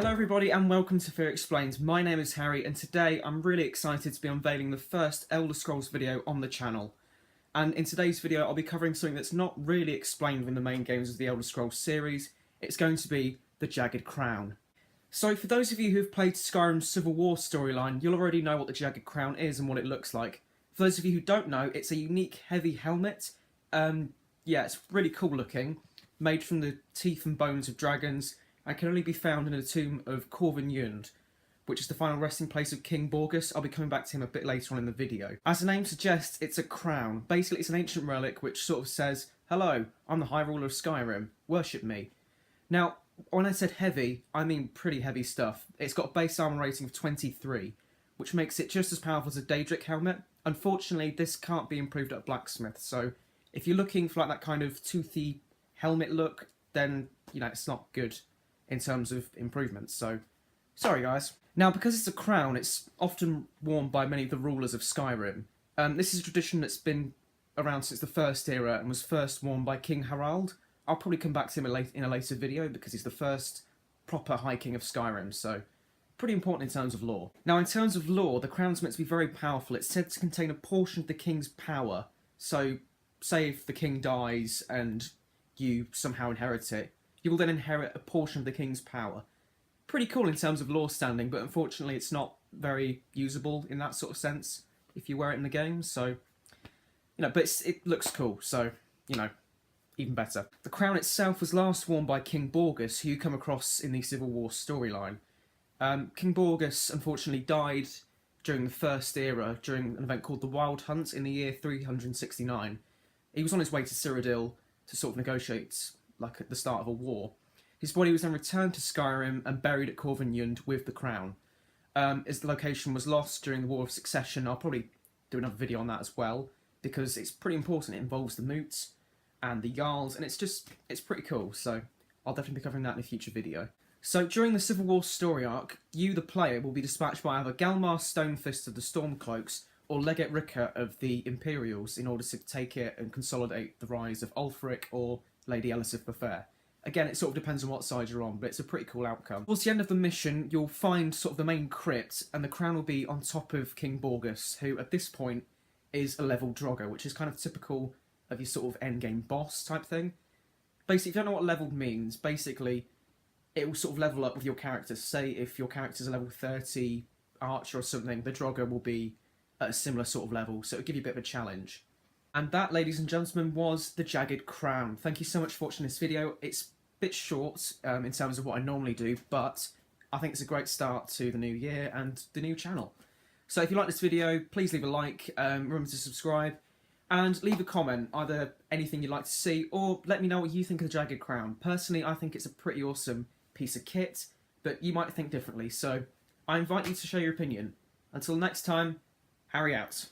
Hello everybody and welcome to Fear Explains. My name is Harry and today I'm really excited to be unveiling the first Elder Scrolls video on the channel. And in today's video I'll be covering something that's not really explained in the main games of the Elder Scrolls series. It's going to be the Jagged Crown. So for those of you who've played Skyrim's Civil War storyline, you'll already know what the Jagged Crown is and what it looks like. For those of you who don't know, it's a unique heavy helmet. Yeah, it's really cool looking, made from the teeth and bones of dragons, and can only be found in the tomb of Corvin Yund, which is the final resting place of King Borgus. I'll be coming back to him a bit later on in the video. As the name suggests, it's a crown. Basically, it's an ancient relic which sort of says, "Hello, I'm the High Ruler of Skyrim, worship me." Now, when I said heavy, I mean pretty heavy stuff. It's got a base armor rating of 23, which makes it just as powerful as a Daedric helmet. Unfortunately, this can't be improved at a blacksmith, so if you're looking for like that kind of toothy helmet look, then, you know, it's not good in terms of improvements, so sorry guys. Now, because it's a crown, it's often worn by many of the rulers of Skyrim. This is a tradition that's been around since the First Era and was first worn by King Harald. I'll probably come back to him in a later video because he's the first proper High King of Skyrim, so pretty important in terms of lore. Now, in terms of lore, the crown's meant to be very powerful. It's said to contain a portion of the king's power, so say if the king dies and you somehow inherit it, you will then inherit a portion of the king's power. Pretty cool in terms of lore standing, but unfortunately it's not very usable in that sort of sense if you wear it in the game, so, you know, but it looks cool, so, you know, even better. The crown itself was last worn by King Borgus, who you come across in the Civil War storyline. King Borgus unfortunately died during the First Era, during an event called the Wild Hunt in the year 369. He was on his way to Cyrodiil to sort of negotiate, like, at the start of a war. His body was then returned to Skyrim and buried at Corvin Yund with the crown. As the location was lost during the War of Succession, I'll probably do another video on that as well, because it's pretty important. It involves the moots and the Jarls, and it's pretty cool, so I'll definitely be covering that in a future video. So during the Civil War story arc, you, the player, will be dispatched by either Galmar Stonefist of the Stormcloaks or Legate Ricker of the Imperials in order to take it and consolidate the rise of Ulfric or Lady Elisif the Fair. Again, it sort of depends on what side you're on, but it's a pretty cool outcome. Towards the end of the mission, you'll find sort of the main crypt, and the crown will be on top of King Borgus, who at this point is a level Draugr, which is kind of typical of your sort of endgame boss type thing. Basically, if you don't know what leveled means, basically it will sort of level up with your character. Say if your character's a level 30 archer or something, the Draugr will be at a similar sort of level, so it'll give you a bit of a challenge. And that, ladies and gentlemen, was the Jagged Crown. Thank you so much for watching this video. It's a bit short in terms of what I normally do, but I think it's a great start to the new year and the new channel. So if you like this video, please leave a like, remember to subscribe, and leave a comment, either anything you'd like to see, or let me know what you think of the Jagged Crown. Personally, I think it's a pretty awesome piece of kit, but you might think differently, so I invite you to share your opinion. Until next time, Harry out.